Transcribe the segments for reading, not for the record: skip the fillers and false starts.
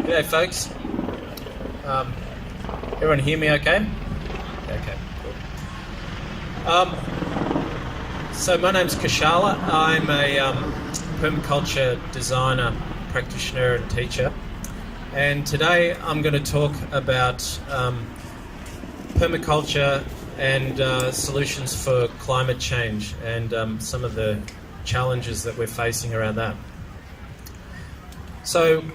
G'day folks. Everyone hear me okay? Okay, cool. So my name's Kashala. I'm a permaculture designer, practitioner and teacher. And today I'm going to talk about permaculture and solutions for climate change and some of the challenges that we're facing around that. So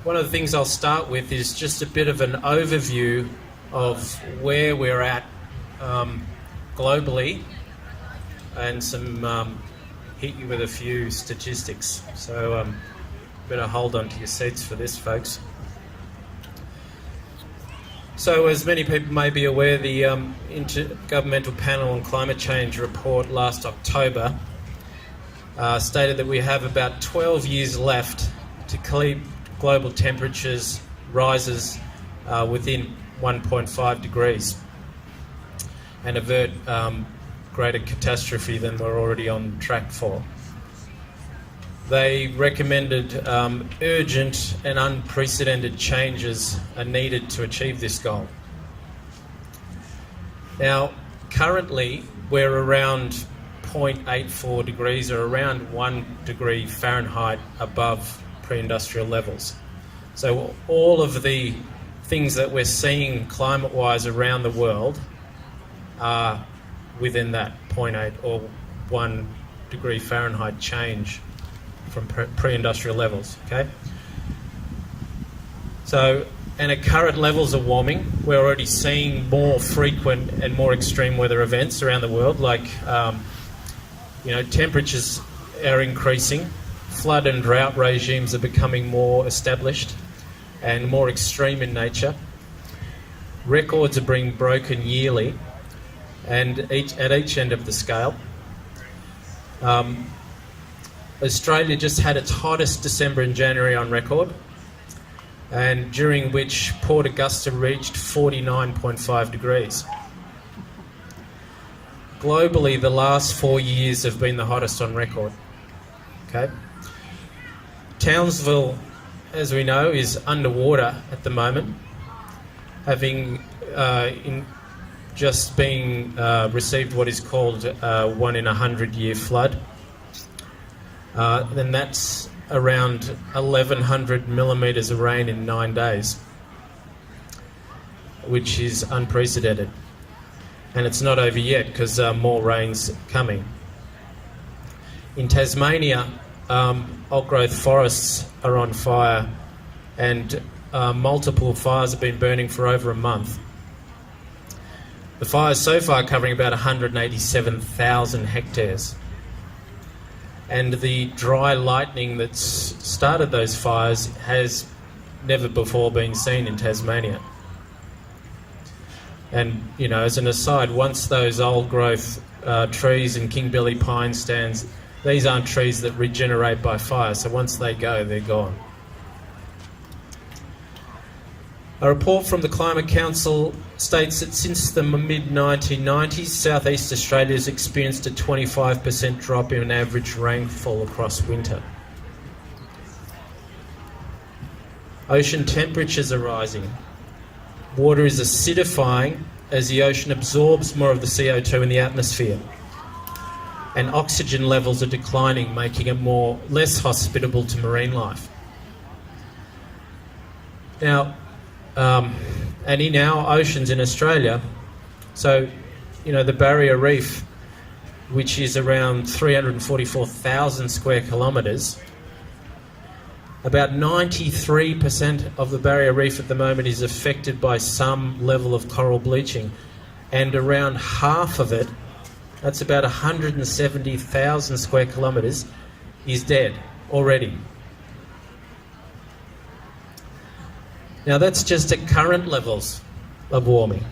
one of the things I'll start with is just a bit of an overview of where we're at globally, and hit you with a few statistics. So better hold on to your seats for this, folks. So as many people may be aware, the Intergovernmental Panel on Climate Change report last October stated that we have about 12 years left to keep global temperatures rises within 1.5 degrees and avert greater catastrophe than we're already on track for. They recommended urgent and unprecedented changes are needed to achieve this goal. Now, currently we're around 0.84 degrees, or around 1 degree Fahrenheit above pre-industrial levels. So all of the things that we're seeing climate-wise around the world are within that 0.8 or 1 degree Fahrenheit change from pre-industrial levels, okay? So, and at current levels of warming, we're already seeing more frequent and more extreme weather events around the world, like temperatures are increasing, flood and drought regimes are becoming more established and more extreme in nature. Records are being broken yearly, and at each end of the scale. Australia just had its hottest December and January on record, and during which Port Augusta reached 49.5 degrees. Globally, the last 4 years have been the hottest on record. Okay. Townsville, as we know, is underwater at the moment, having just received what is called 1 in 100 year flood. Then that's around 1,100 millimetres of rain in 9 days, which is unprecedented. And it's not over yet, because more rain's coming. In Tasmania, old-growth forests are on fire, and multiple fires have been burning for over a month. The fires so far covering about 187,000 hectares. And the dry lightning that's started those fires has never before been seen in Tasmania. And, as an aside, once those old-growth trees and kingbilly pine stands, these aren't trees that regenerate by fire, so once they go, they're gone. A report from the Climate Council states that since the mid-1990s, South East Australia has experienced a 25% drop in average rainfall across winter. Ocean temperatures are rising. Water is acidifying as the ocean absorbs more of the CO2 in the atmosphere. And oxygen levels are declining, making it less hospitable to marine life. Now, and in our oceans in Australia, so, the barrier reef, which is around 344,000 square kilometres, about 93% of the barrier reef at the moment is affected by some level of coral bleaching, and around half of it, that's about 170,000 square kilometres, is dead already. Now that's just at current levels of warming.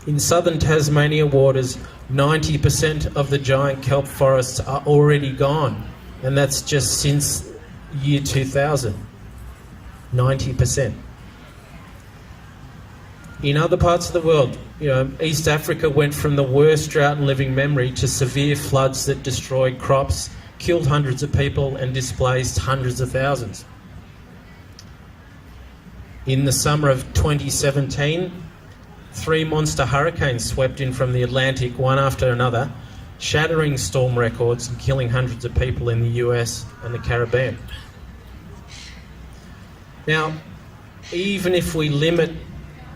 In southern Tasmania waters, 90% of the giant kelp forests are already gone, and that's just since year 2000. 90%. In other parts of the world, East Africa went from the worst drought in living memory to severe floods that destroyed crops, killed hundreds of people and displaced hundreds of thousands. In the summer of 2017, 3 monster hurricanes swept in from the Atlantic, one after another, shattering storm records and killing hundreds of people in the US and the Caribbean. Now, even if we limit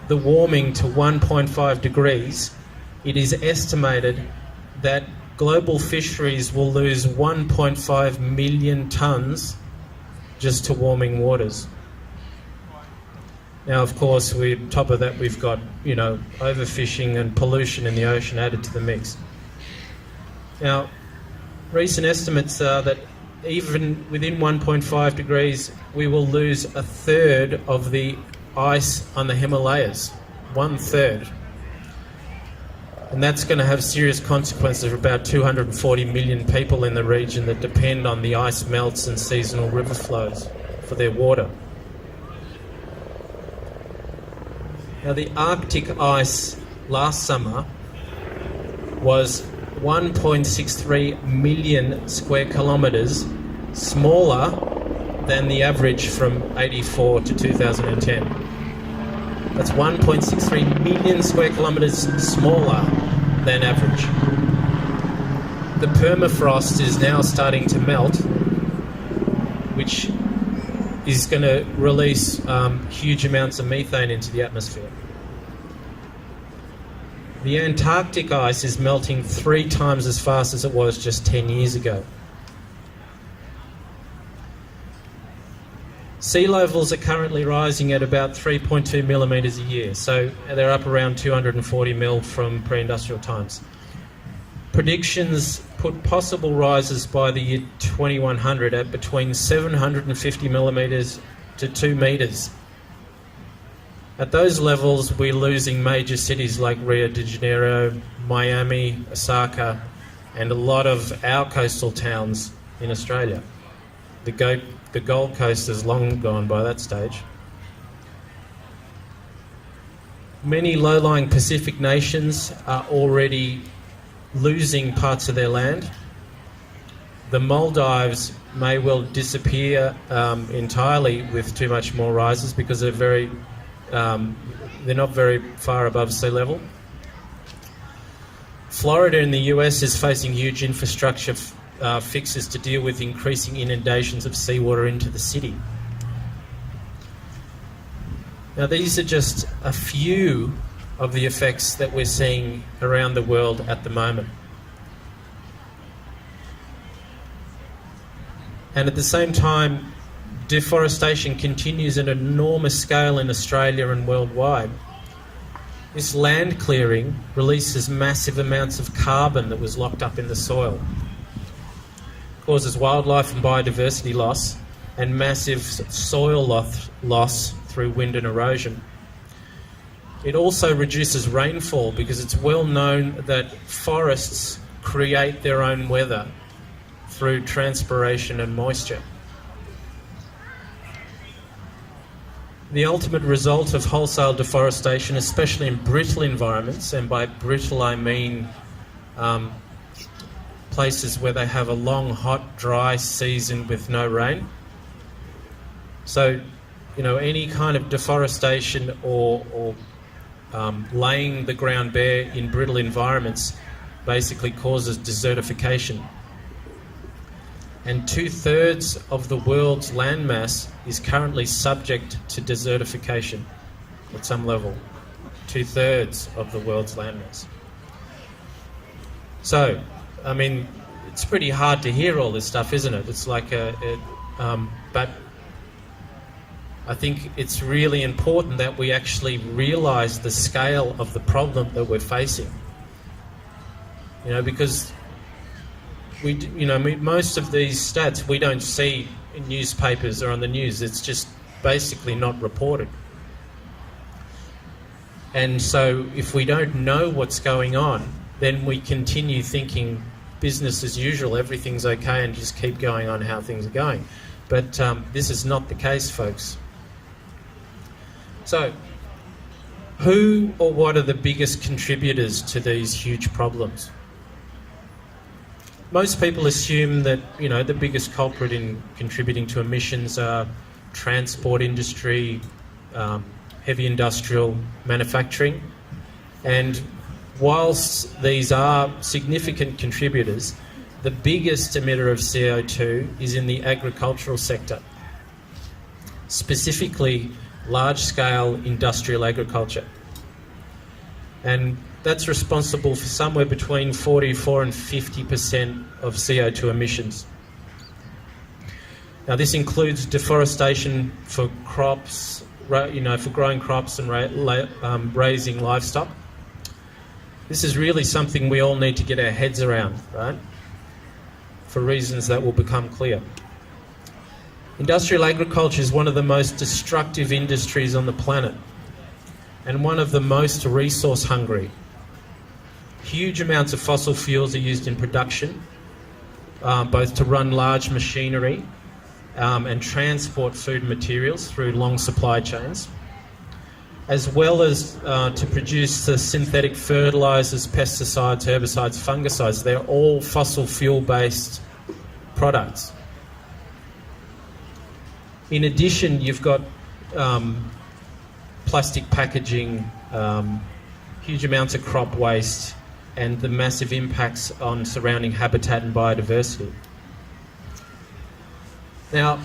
the warming to 1.5 degrees, it is estimated that global fisheries will lose 1.5 million tonnes just to warming waters. Now, of course, on top of that, we've got, overfishing and pollution in the ocean added to the mix. Now, recent estimates are that even within 1.5 degrees, we will lose a third of the ice on the Himalayas. 1/3. And that's going to have serious consequences for about 240 million people in the region that depend on the ice melts and seasonal river flows for their water. Now, the Arctic ice last summer was 1.63 million square kilometres smaller than the average from 84 to 2010. That's 1.63 million square kilometres smaller than average. The permafrost is now starting to melt, which is going to release huge amounts of methane into the atmosphere. The Antarctic ice is melting 3 times as fast as it was just 10 years ago. Sea levels are currently rising at about 3.2 millimetres a year, so they're up around 240 mil from pre-industrial times. Predictions put possible rises by the year 2100 at between 750 millimetres to 2 metres. At those levels, we're losing major cities like Rio de Janeiro, Miami, Osaka, and a lot of our coastal towns in Australia. The Gold Coast is long gone by that stage. Many low-lying Pacific nations are already losing parts of their land. The Maldives may well disappear entirely with too much more rises because they're not very far above sea level. Florida in the US is facing huge infrastructure fixes to deal with increasing inundations of seawater into the city. Now, these are just a few of the effects that we're seeing around the world at the moment. And at the same time, deforestation continues at an enormous scale in Australia and worldwide. This land clearing releases massive amounts of carbon that was locked up in the soil, causes wildlife and biodiversity loss, and massive soil loss through wind and erosion. It also reduces rainfall because it's well known that forests create their own weather through transpiration and moisture. The ultimate result of wholesale deforestation, especially in brittle environments, and by brittle I mean places where they have a long, hot, dry season with no rain. So, any kind of deforestation or laying the ground bare in brittle environments basically causes desertification. And 2/3 of the world's landmass is currently subject to desertification at some level. 2/3 of the world's landmass. So, it's pretty hard to hear all this stuff, isn't it? It's like but I think it's really important that we actually realise the scale of the problem that we're facing. Because most of these stats we don't see in newspapers or on the news. It's just basically not reported. And so if we don't know what's going on, then we continue thinking business as usual, everything's okay, and just keep going on how things are going. But this is not the case, folks. So, who or what are the biggest contributors to these huge problems? most people assume that, the biggest culprit in contributing to emissions are transport industry, heavy industrial manufacturing, and whilst these are significant contributors, the biggest emitter of CO2 is in the agricultural sector, specifically large-scale industrial agriculture. And that's responsible for somewhere between 44 and 50% of CO2 emissions. Now, this includes deforestation for crops, for growing crops and raising livestock. This is really something we all need to get our heads around, right? For reasons that will become clear. Industrial agriculture is one of the most destructive industries on the planet and one of the most resource hungry. Huge amounts of fossil fuels are used in production, both to run large machinery and transport food materials through long supply chains, as well as to produce the synthetic fertilisers, pesticides, herbicides, fungicides. They're all fossil fuel-based products. In addition, you've got plastic packaging, huge amounts of crop waste, and the massive impacts on surrounding habitat and biodiversity. Now,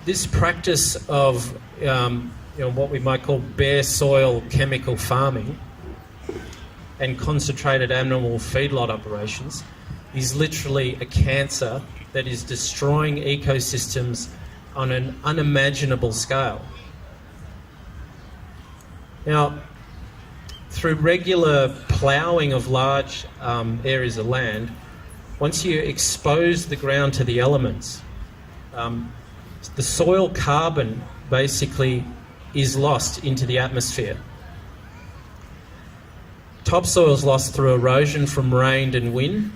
this practice of what we might call bare soil chemical farming and concentrated animal feedlot operations is literally a cancer that is destroying ecosystems on an unimaginable scale. Now, through regular ploughing of large areas of land, once you expose the ground to the elements, the soil carbon basically is lost into the atmosphere. Topsoil is lost through erosion from rain and wind,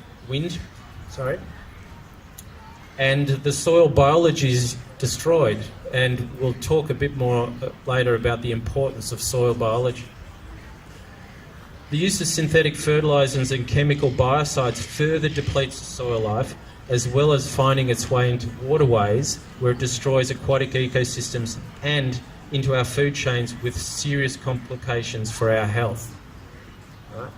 and the soil biology is destroyed, and we'll talk a bit more later about the importance of soil biology. The use of synthetic fertilisers and chemical biocides further depletes the soil life, as well as finding its way into waterways where it destroys aquatic ecosystems and into our food chains with serious complications for our health. Right.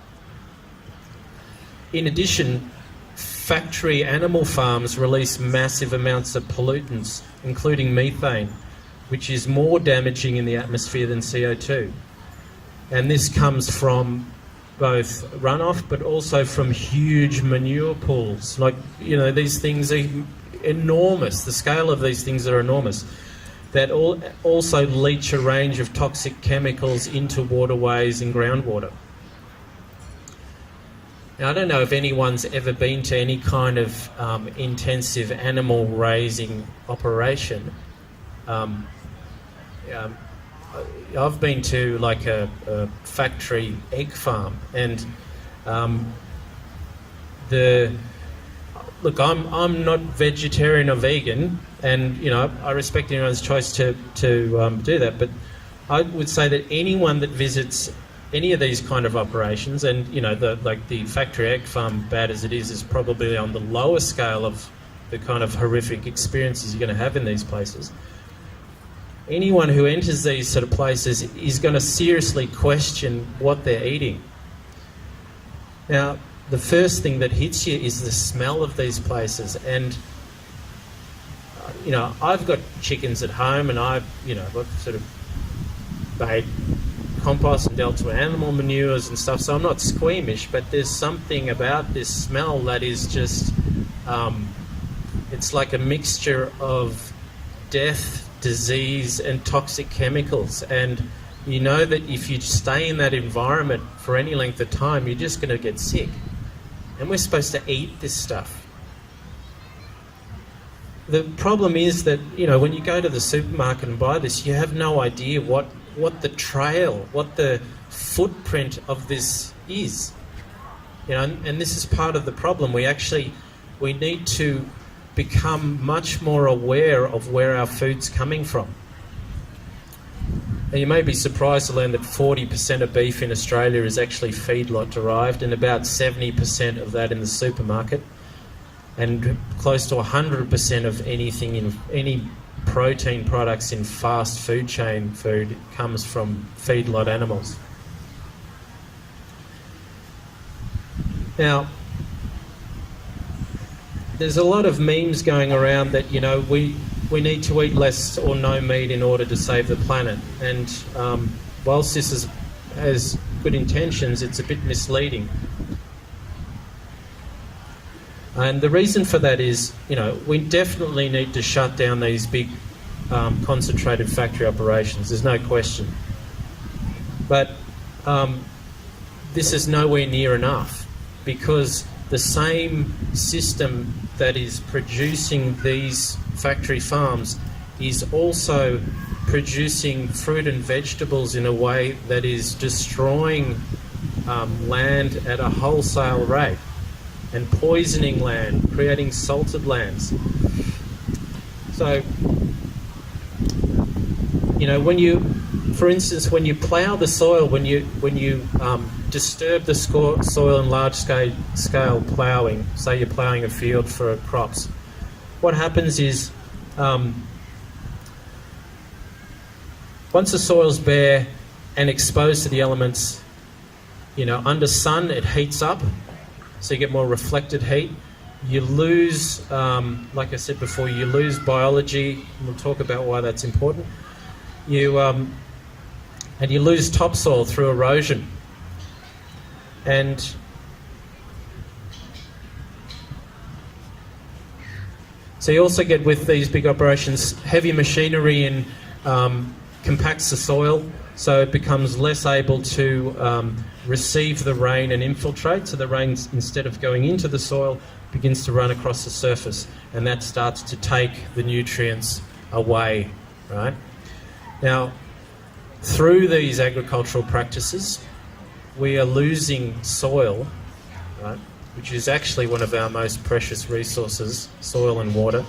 In addition, factory animal farms release massive amounts of pollutants, including methane, which is more damaging in the atmosphere than CO2. And this comes from both runoff, but also from huge manure pools. These things are enormous. The scale of these things are enormous. That also leach a range of toxic chemicals into waterways and groundwater. Now, I don't know if anyone's ever been to any kind of intensive animal raising operation. I've been to a factory egg farm, and I'm not vegetarian or vegan, and I respect anyone's choice to do that. But I would say that anyone that visits any of these kind of operations, and the factory egg farm, bad as it is probably on the lower scale of the kind of horrific experiences you're going to have in these places. Anyone who enters these sort of places is going to seriously question what they're eating. Now, the first thing that hits you is the smell of these places, and I've got chickens at home, and I've sort of made compost and dealt with animal manures and stuff, so I'm not squeamish, but there's something about this smell that is just it's like a mixture of death, disease and toxic chemicals, and that if you stay in that environment for any length of time, you're just going to get sick. And we're supposed to eat this stuff. The problem is that when you go to the supermarket and buy this, you have no idea what the trail, what the footprint of this is. And this is part of the problem. We need to become much more aware of where our food's coming from. Now, you may be surprised to learn that 40% of beef in Australia is actually feedlot derived, and about 70% of that in the supermarket. and close to 100% of anything in any protein products in fast food chain food comes from feedlot animals. Now, there's a lot of memes going around that, you know, we need to eat less or no meat in order to save the planet. And whilst this has good intentions, it's a bit misleading. And the reason for that is, you know, we definitely need to shut down these big concentrated factory operations. There's no question. But this is nowhere near enough, because the same system that is producing these factory farms is also producing fruit and vegetables in a way that is destroying land at a wholesale rate and poisoning land, creating salted lands. So, you know, when you, for instance, when you plough the soil, when you disturb the soil in large-scale ploughing, say you're ploughing a field for crops, what happens is, once the soil's bare and exposed to the elements, you know, under sun it heats up, so you get more reflected heat. You lose, like I said before, you lose biology. We'll talk about why that's important. And you lose topsoil through erosion. And so you also get, with these big operations, heavy machinery and compacts the soil, so it becomes less able to receive the rain and infiltrate. So the rain, instead of going into the soil, begins to run across the surface, and that starts to take the nutrients away, right? Now, through these agricultural practices, we are losing soil, right, which is actually one of our most precious resources, soil and water.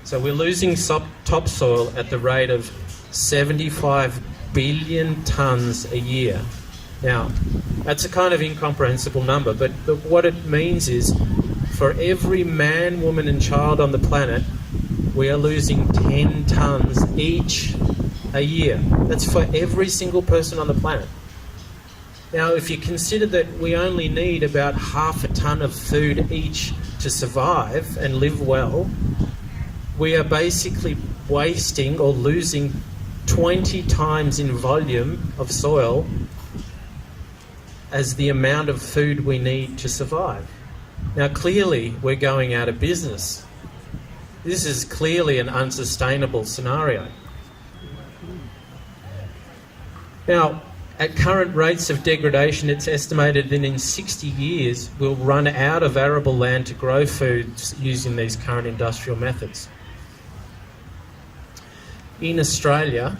So we're losing topsoil at the rate of 75 billion tonnes a year. Now, that's a kind of incomprehensible number, but what it means is, for every man, woman and child on the planet, we are losing 10 tonnes each a year. That's for every single person on the planet. Now, if you consider that we only need about half a tonne of food each to survive and live well, we are basically wasting or losing 20 times in volume of soil as the amount of food we need to survive. Now, clearly, we're going out of business. This is clearly an unsustainable scenario. Now, at current rates of degradation, it's estimated that in 60 years we'll run out of arable land to grow food using these current industrial methods. In Australia,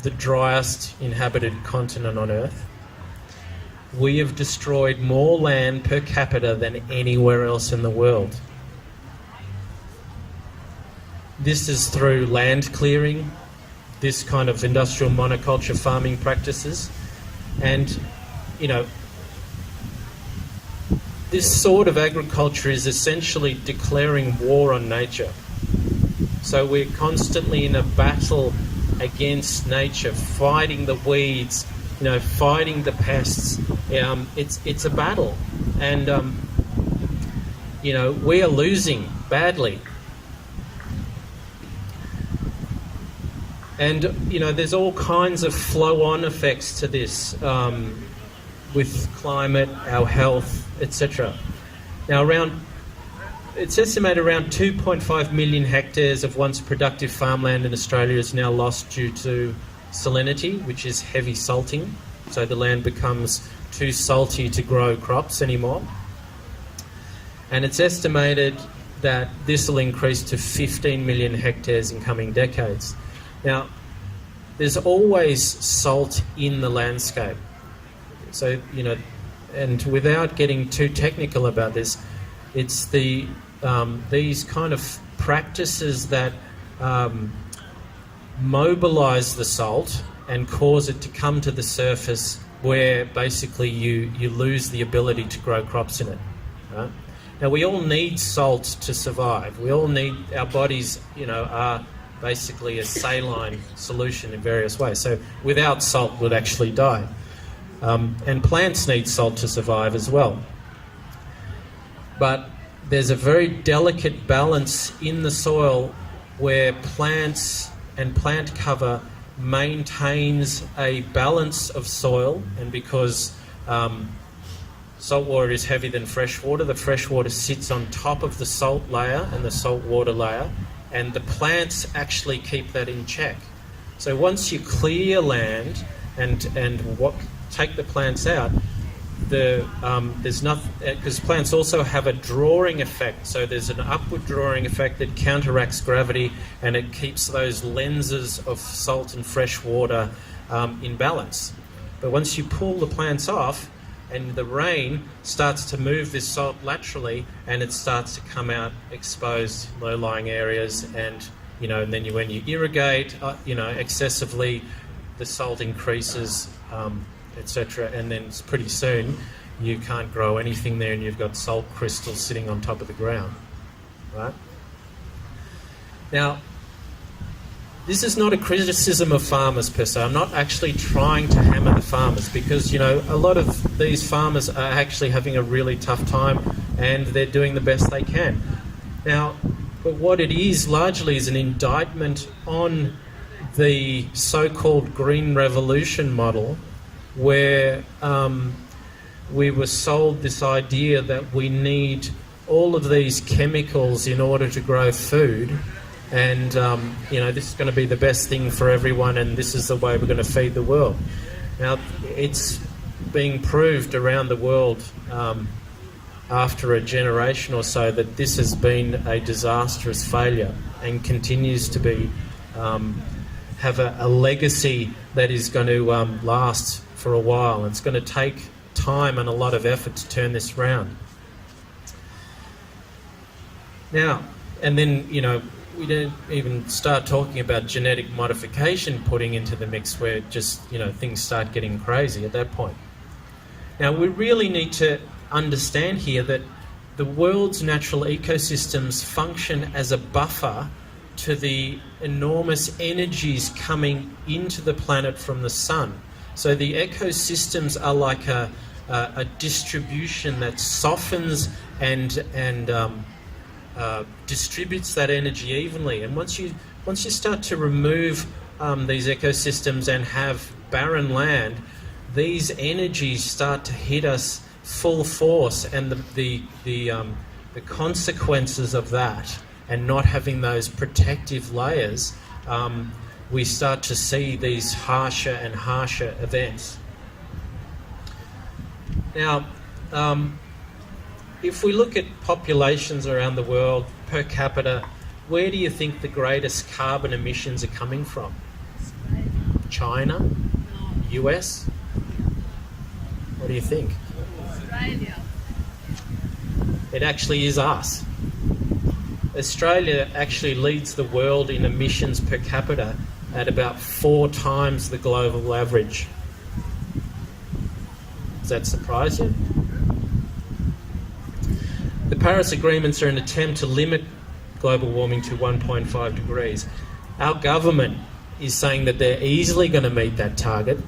the driest inhabited continent on Earth, we have destroyed more land per capita than anywhere else in the world. This is through land clearing, this kind of industrial monoculture farming practices, and, you know, this sort of agriculture is essentially declaring war on nature. So we're constantly in a battle against nature, fighting the weeds, you know, fighting the pests. It's a battle, and you know, we are losing badly. And, you know, there's all kinds of flow-on effects to this, with climate, our health, etc. Now, it's estimated around 2.5 million hectares of once productive farmland in Australia is now lost due to salinity, which is heavy salting. So the land becomes too salty to grow crops anymore. And it's estimated that this will increase to 15 million hectares in coming decades. Now, there's always salt in the landscape. So, you know, and without getting too technical about this, it's these kind of practices that mobilise the salt and cause it to come to the surface, where basically you lose the ability to grow crops in it. Right? Now, we all need salt to survive. We all need, our bodies, are basically a saline solution in various ways. So without salt, we'd actually die. And plants need salt to survive as well. But there's a very delicate balance in the soil where plants and plant cover maintains a balance of soil, and because salt water is heavier than fresh water, the fresh water sits on top of the salt layer and the salt water layer, and the plants actually keep that in check. So once you clear land and take the plants out, there's nothing, because plants also have a drawing effect. So there's an upward drawing effect that counteracts gravity, and it keeps those lenses of salt and fresh water in balance. But once you pull the plants off, and the rain starts to move this salt laterally, and it starts to come out exposed low-lying areas, and and then when you irrigate, excessively, the salt increases, etc. And then pretty soon you can't grow anything there, and you've got salt crystals sitting on top of the ground, right? Now, this is not a criticism of farmers per se. I'm not actually trying to hammer the farmers, because, a lot of these farmers are actually having a really tough time, and they're doing the best they can. Now, but what it is largely is an indictment on the so-called Green Revolution model, where we were sold this idea that we need all of these chemicals in order to grow food, and this is going to be the best thing for everyone, and this is the way we're going to feed the world. Now, it's being proved around the world after a generation or so that this has been a disastrous failure, and continues to be have a legacy that is going to last for a while. It's going to take time and a lot of effort to turn this around. Now, and then, we don't even start talking about genetic modification putting into the mix, where just, things start getting crazy at that point. Now, we really need to understand here that the world's natural ecosystems function as a buffer to the enormous energies coming into the planet from the sun. So the ecosystems are like a distribution that softens and distributes that energy evenly. And once you start to remove these ecosystems and have barren land, these energies start to hit us full force, and the consequences of that, and not having those protective layers, we start to see these harsher and harsher events. Now, if we look at populations around the world per capita, where do you think the greatest carbon emissions are coming from? China? US? What do you think? Australia. It actually is us. Australia actually leads the world in emissions per capita at about 4 times the global average. Does that surprise you? The Paris agreements are an attempt to limit global warming to 1.5 degrees. Our government is saying that they're easily going to meet that target.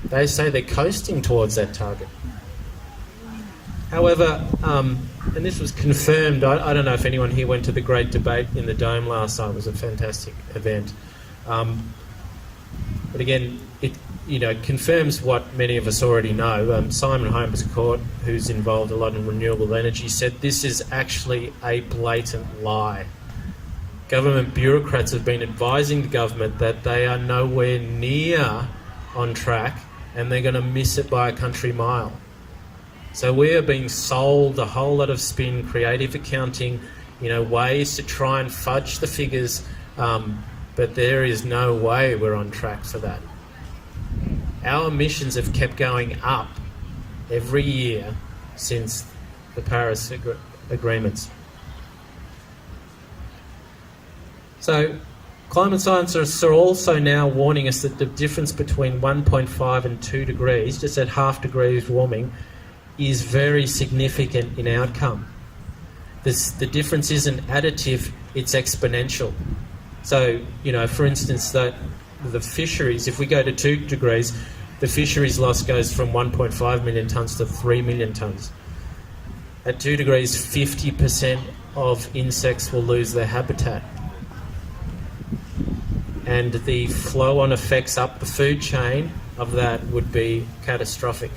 They say they're coasting towards that target. However, and this was confirmed, I don't know if anyone here went to the great debate in the Dome last night. It was a fantastic event. But again, it confirms what many of us already know. Simon Holmes Court, who's involved a lot in renewable energy, said this is actually a blatant lie. Government bureaucrats have been advising the government that they are nowhere near on track, and they're going to miss it by a country mile. So we are being sold a whole lot of spin, creative accounting, ways to try and fudge the figures, but there is no way we're on track for that. Our emissions have kept going up every year since the Paris agreements. So climate scientists are also now warning us that the difference between 1.5 and 2 degrees, just at half degrees warming, is very significant in outcome. The difference isn't additive, it's exponential. So, for instance, the fisheries, if we go to 2 degrees, the fisheries loss goes from 1.5 million tonnes to 3 million tonnes. At 2 degrees, 50% of insects will lose their habitat. And the flow-on effects up the food chain of that would be catastrophic,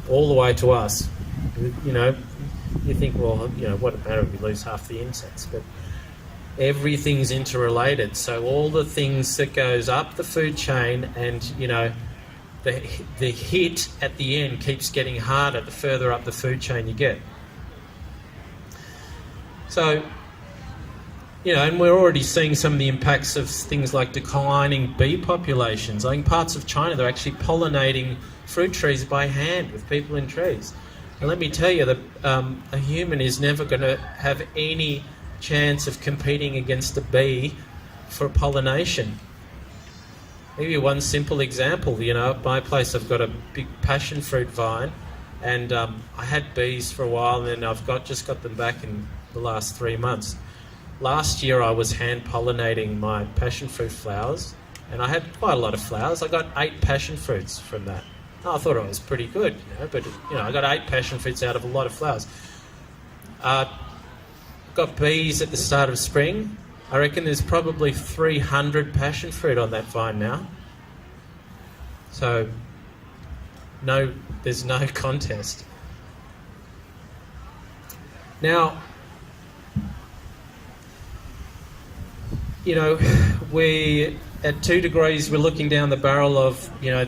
all the way to us. You think, well, what matter if we lose half the insects? But everything's interrelated. So all the things that goes up the food chain, and the hit at the end keeps getting harder the further up the food chain you get. So, and we're already seeing some of the impacts of things like declining bee populations. In parts of China, they're actually pollinating fruit trees by hand with people in trees. And let me tell you that a human is never going to have any chance of competing against a bee for pollination. Maybe one simple example, at my place I've got a big passion fruit vine, and I had bees for a while, and then I've just got them back in the last 3 months. Last year I was hand pollinating my passion fruit flowers, and I had quite a lot of flowers. I got 8 passion fruits from that. I thought it was pretty good, but I got 8 passion fruits out of a lot of flowers. Got bees at the start of spring. I reckon there's probably 300 passion fruit on that vine now. So, there's no contest. Now, we at 2 degrees, we're looking down the barrel of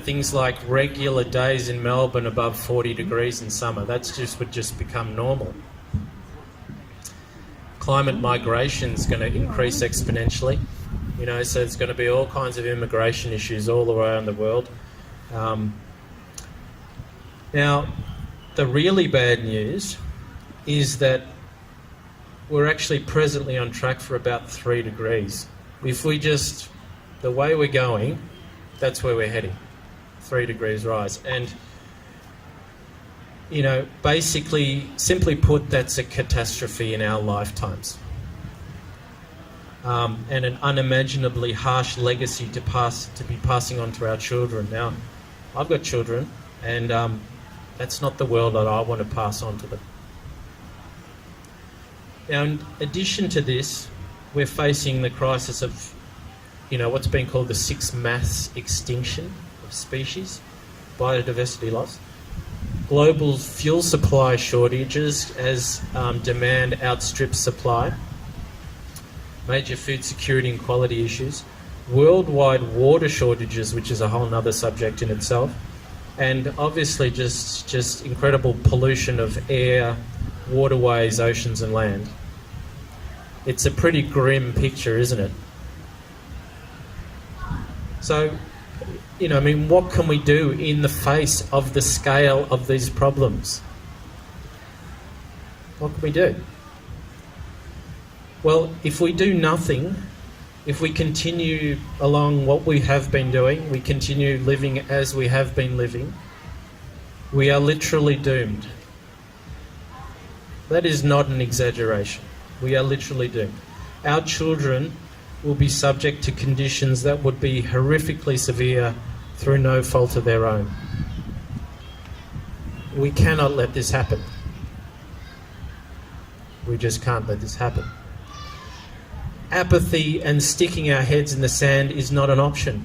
things like regular days in Melbourne above 40 degrees in summer. Would just become normal. Climate migration is going to increase exponentially. So there's going to be all kinds of immigration issues all around the world. Now, the really bad news is that we're actually presently on track for about 3 degrees. If we the way we're going, that's where we're heading, 3 degrees rise. And, basically, simply put, that's a catastrophe in our lifetimes. And an unimaginably harsh legacy to be passing on to our children. Now, I've got children, and that's not the world that I want to pass on to them. Now, in addition to this, we're facing the crisis of, what's been called the 6th mass extinction of species, biodiversity loss, global fuel supply shortages as demand outstrips supply, major food security and quality issues, worldwide water shortages, which is a whole other subject in itself, and obviously just incredible pollution of air, waterways, oceans and land. It's a pretty grim picture, isn't it? So, what can we do in the face of the scale of these problems? What can we do? Well, if we do nothing, if we continue along what we have been doing, we continue living as we have been living, we are literally doomed. That is not an exaggeration. We are literally doomed. Our children will be subject to conditions that would be horrifically severe through no fault of their own. We cannot let this happen. We just can't let this happen. Apathy and sticking our heads in the sand is not an option.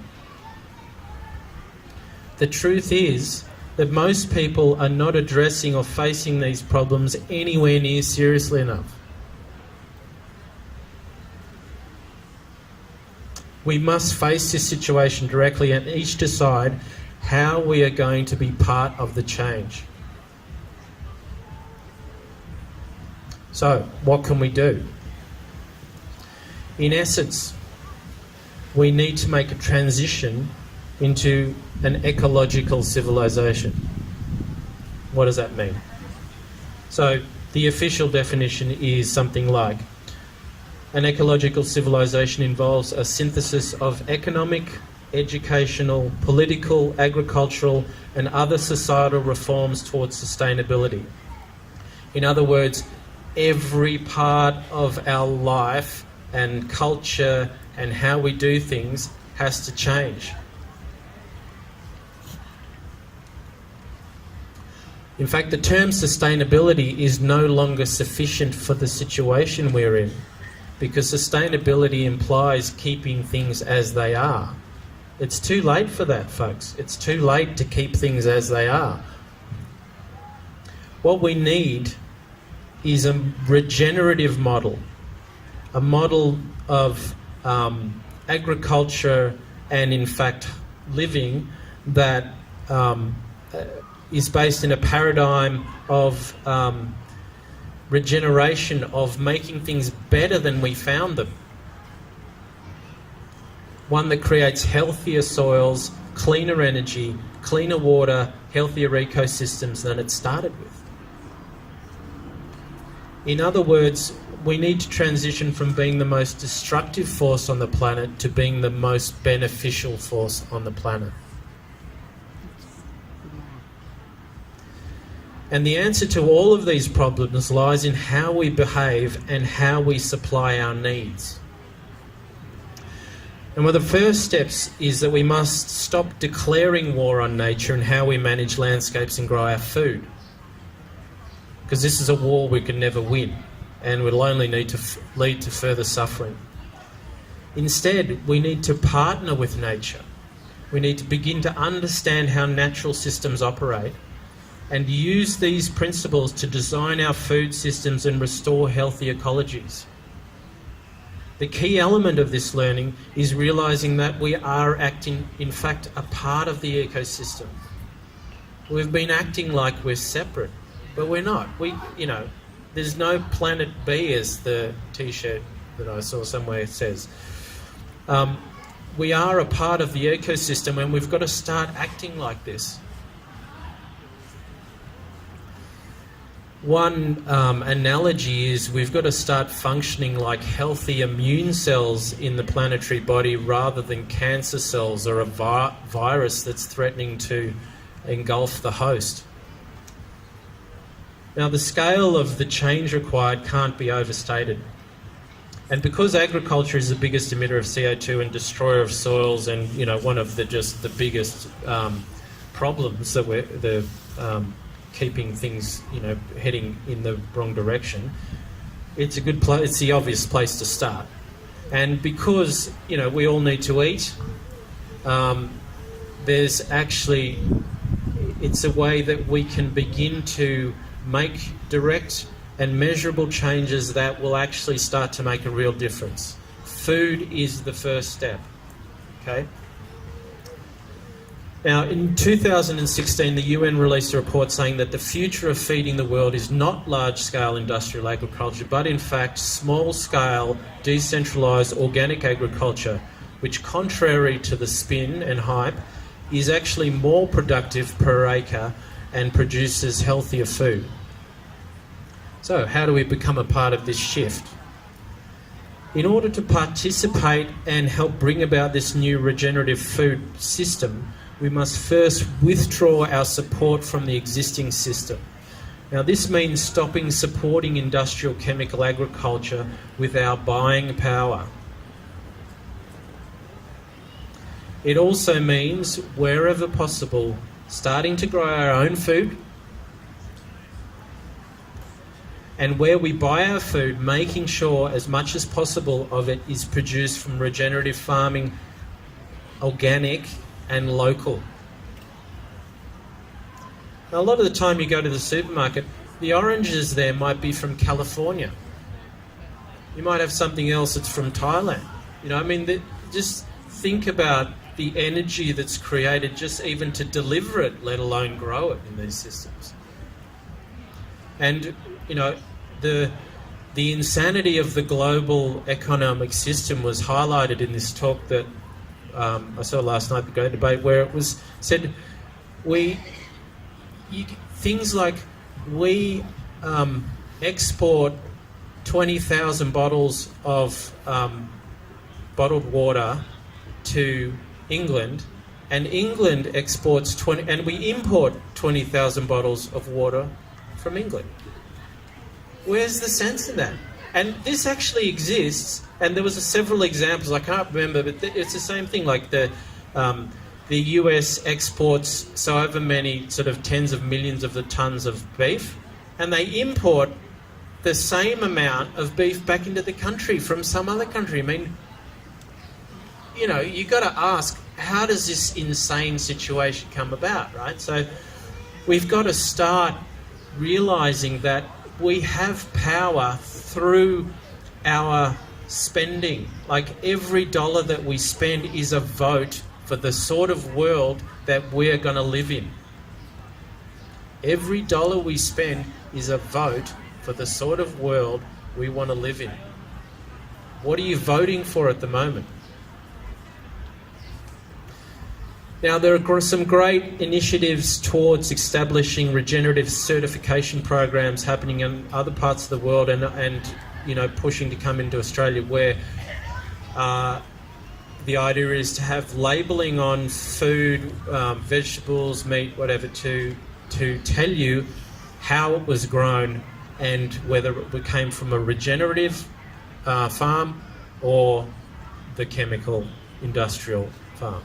The truth is that most people are not addressing or facing these problems anywhere near seriously enough. We must face this situation directly and each decide how we are going to be part of the change. So, what can we do? In essence, we need to make a transition into an ecological civilization. What does that mean? So, the official definition is something like, an ecological civilization involves a synthesis of economic, educational, political, agricultural, and other societal reforms towards sustainability. In other words, every part of our life and culture and how we do things has to change. In fact, the term sustainability is no longer sufficient for the situation we're in, because sustainability implies keeping things as they are. It's too late for that, folks. It's too late to keep things as they are. What we need is a regenerative model, a model of agriculture and, in fact, living that is based in a paradigm of regeneration, of making things better than we found them. One that creates healthier soils, cleaner energy, cleaner water, healthier ecosystems than it started with. In other words, we need to transition from being the most destructive force on the planet to being the most beneficial force on the planet. And the answer to all of these problems lies in how we behave and how we supply our needs. And one of the first steps is that we must stop declaring war on nature and how we manage landscapes and grow our food. Because this is a war we can never win, and will only need to lead to further suffering. Instead, we need to partner with nature. We need to begin to understand how natural systems operate and use these principles to design our food systems and restore healthy ecologies. The key element of this learning is realising that we are acting, in fact, a part of the ecosystem. We've been acting like we're separate, but we're not. There's no planet B, as the T-shirt that I saw somewhere says. We are a part of the ecosystem, and we've got to start acting like this. One analogy is we've got to start functioning like healthy immune cells in the planetary body rather than cancer cells or a virus that's threatening to engulf the host. Now, the scale of the change required can't be overstated. And because agriculture is the biggest emitter of CO2 and destroyer of soils, and one of the biggest problems that we're keeping things heading in the wrong direction, it's a good place. It's the obvious place to start. And because we all need to eat, there's actually it's a way that we can begin to make direct and measurable changes that will actually start to make a real difference. Food is the first step. Okay. Now, in 2016, the UN released a report saying that the future of feeding the world is not large-scale industrial agriculture, but in fact small-scale, decentralised organic agriculture, which, contrary to the spin and hype, is actually more productive per acre and produces healthier food. So, how do we become a part of this shift? In order to participate and help bring about this new regenerative food system, we must first withdraw our support from the existing system. Now, this means stopping supporting industrial chemical agriculture with our buying power. It also means, wherever possible, starting to grow our own food, and where we buy our food, making sure as much as possible of it is produced from regenerative farming, organic and local. Now, a lot of the time you go to the supermarket, the oranges there might be from California. You might have something else that's from Thailand. Just think about the energy that's created just even to deliver it, let alone grow it in these systems. And, the insanity of the global economic system was highlighted in this talk that I saw last night, the Great Debate, where it was said things like we export 20,000 bottles of bottled water to England, and England exports 20, and we import 20,000 bottles of water from England. Where's the sense in that? And this actually exists, and there was several examples, I can't remember, but it's the same thing, like the US exports so over many sort of tens of millions of the tons of beef, and they import the same amount of beef back into the country from some other country. I mean, you know, you got to ask, how does this insane situation come about, right? So we've got to start realising that we have power through our spending. Like, every dollar that we spend is a vote for the sort of world that we're going to live in. Every dollar we spend is a vote for the sort of world we want to live in. What are you voting for at the moment? Now, there are some great initiatives towards establishing regenerative certification programs happening in other parts of the world, and you know, pushing to come into Australia, where the idea is to have labelling on food, vegetables, meat, whatever, to tell you how it was grown and whether it came from a regenerative farm or the chemical industrial farm.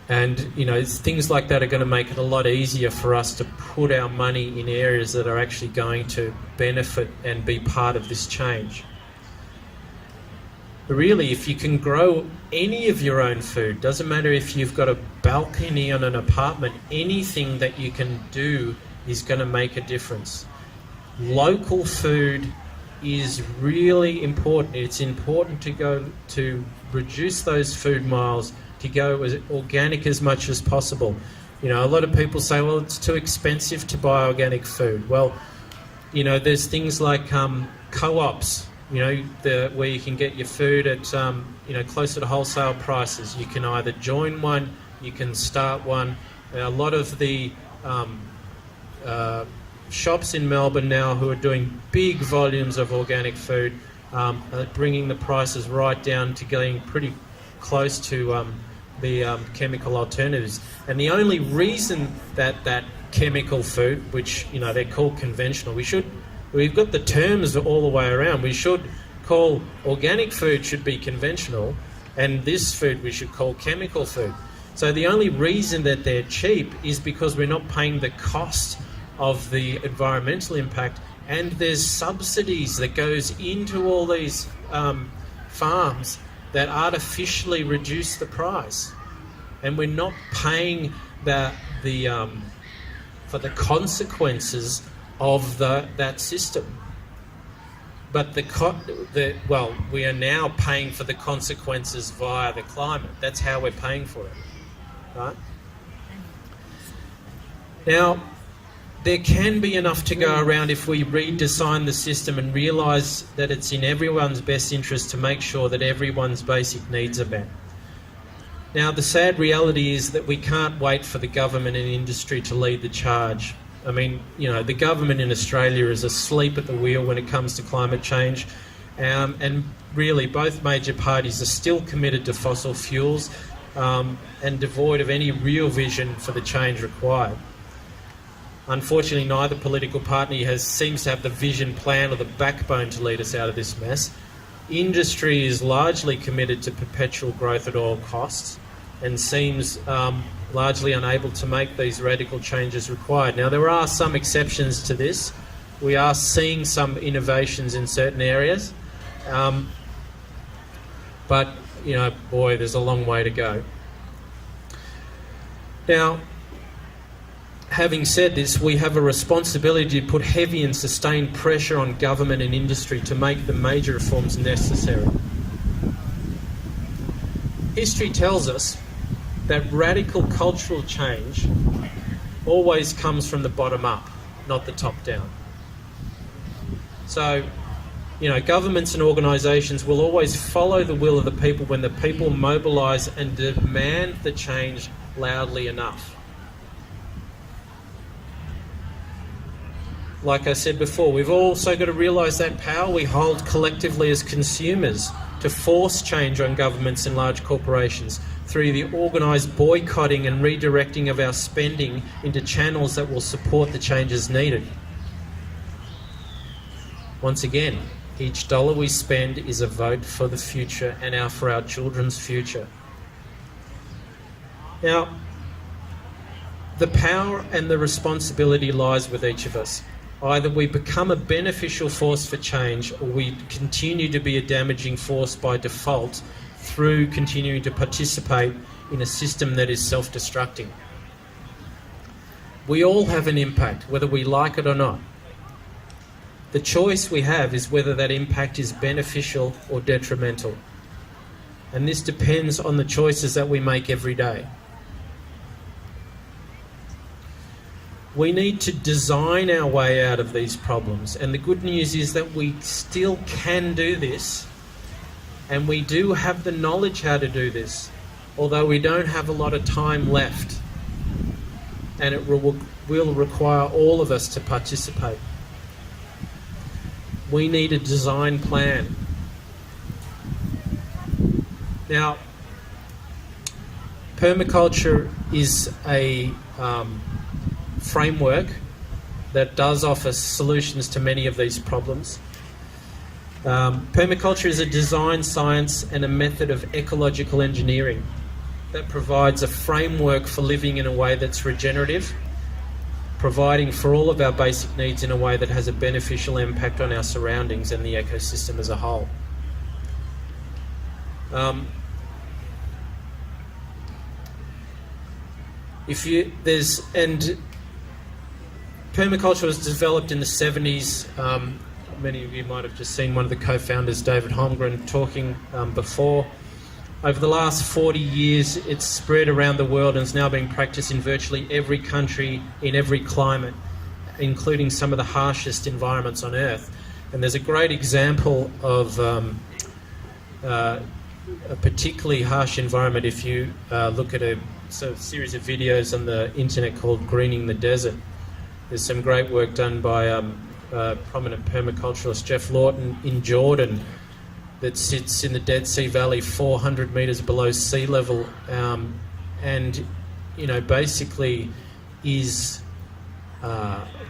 And, you know, things like that are going to make it a lot easier for us to put our money in areas that are actually going to benefit and be part of this change. But really, if you can grow any of your own food, doesn't matter if you've got a balcony on an apartment, anything that you can do is going to make a difference. Local food is really important. It's important to go to reduce those food miles, to go as organic as much as possible. You know, a lot of people say, well, it's too expensive to buy organic food. Well, you know, there's things like co-ops, you know, where you can get your food at, you know, closer to wholesale prices. You can either join one, you can start one. A lot of the shops in Melbourne now who are doing big volumes of organic food are bringing the prices right down to getting pretty close to the chemical alternatives. And the only reason that chemical food, which, you know, they're called conventional, we've got the terms all the way around. We should call organic food should be conventional, and this food we should call chemical food. So the only reason that they're cheap is because we're not paying the cost of the environmental impact, and there's subsidies that goes into all these farms that artificially reduce the price, and we're not paying for the consequences of that system. But we are now paying for the consequences via the climate. That's how we're paying for it, right? Now, there can be enough to go around if we redesign the system and realise that it's in everyone's best interest to make sure that everyone's basic needs are met. Now, the sad reality is that we can't wait for the government and industry to lead the charge. I mean, you know, the government in Australia is asleep at the wheel when it comes to climate change, and really both major parties are still committed to fossil fuels and devoid of any real vision for the change required. Unfortunately, neither political party seems to have the vision, plan or the backbone to lead us out of this mess. Industry is largely committed to perpetual growth at all costs and seems largely unable to make these radical changes required. Now, there are some exceptions to this. We are seeing some innovations in certain areas, but, you know, boy, there's a long way to go. Now, having said this, we have a responsibility to put heavy and sustained pressure on government and industry to make the major reforms necessary. History tells us that radical cultural change always comes from the bottom up, not the top down. So, you know, governments and organisations will always follow the will of the people when the people mobilise and demand the change loudly enough. like I said before, we've also got to realise that power we hold collectively as consumers to force change on governments and large corporations through the organised boycotting and redirecting of our spending into channels that will support the changes needed. Once again, each dollar we spend is a vote for the future and for our children's future. Now, the power and the responsibility lies with each of us. Either we become a beneficial force for change, or we continue to be a damaging force by default through continuing to participate in a system that is self-destructing. We all have an impact, whether we like it or not. The choice we have is whether that impact is beneficial or detrimental. And this depends on the choices that we make every day. We need to design our way out of these problems, and the good news is that we still can do this, and we do have the knowledge how to do this, although we don't have a lot of time left, and it will require all of us to participate. We need a design plan. Now, permaculture is a framework that does offer solutions to many of these problems. Permaculture is a design science and a method of ecological engineering that provides a framework for living in a way that's regenerative, providing for all of our basic needs in a way that has a beneficial impact on our surroundings and the ecosystem as a whole. Permaculture was developed in the 70s. Many of you might have just seen one of the co-founders, David Holmgren, talking before. Over the last 40 years, it's spread around the world and is now being practiced in virtually every country, in every climate, including some of the harshest environments on Earth. And there's a great example of a particularly harsh environment if you look at a series of videos on the internet called Greening the Desert. There's some great work done by prominent permaculturalist Jeff Lawton in Jordan that sits in the Dead Sea Valley 400 metres below sea level and, basically is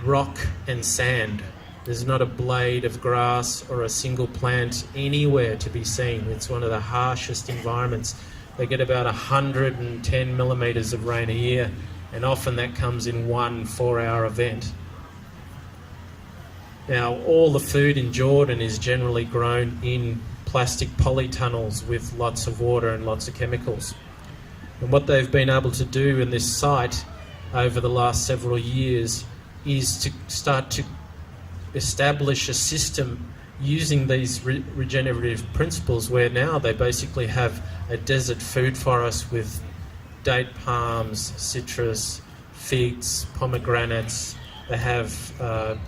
rock and sand. There's not a blade of grass or a single plant anywhere to be seen. It's one of the harshest environments. They get about 110 millimetres of rain a year, and often that comes in one 4-hour event. Now, all the food in Jordan is generally grown in plastic polytunnels with lots of water and lots of chemicals. And what they've been able to do in this site over the last several years is to start to establish a system using these regenerative principles, where now they basically have a desert food forest with date palms, citrus, figs, pomegranates. They have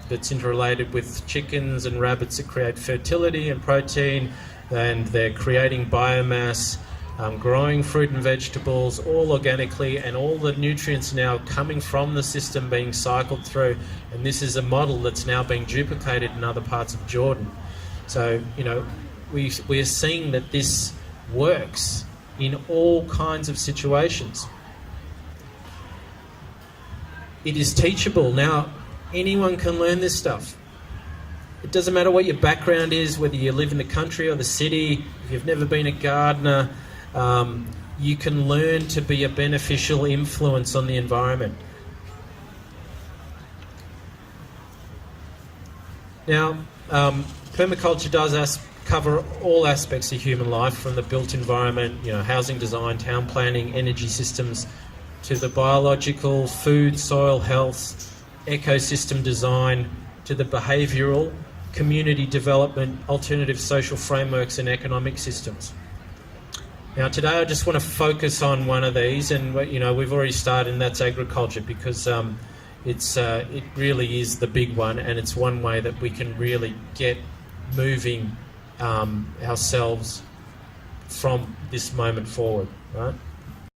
that's interrelated with chickens and rabbits that create fertility and protein, and they're creating biomass, growing fruit and vegetables, all organically, and all the nutrients now coming from the system being cycled through. And this is a model that's now being duplicated in other parts of Jordan. So, we're seeing that this works in all kinds of situations. It is teachable. Now, anyone can learn this stuff. It doesn't matter what your background is, whether you live in the country or the city, if you've never been a gardener, you can learn to be a beneficial influence on the environment. Now, permaculture does cover all aspects of human life, from the built environment, housing design, town planning, energy systems, to the biological, food, soil health, ecosystem design, to the behavioural, community development, alternative social frameworks and economic systems. Now today I just want to focus on one of these, and we've already started, and that's agriculture, because it really is the big one, and it's one way that we can really get moving ourselves from this moment forward, right?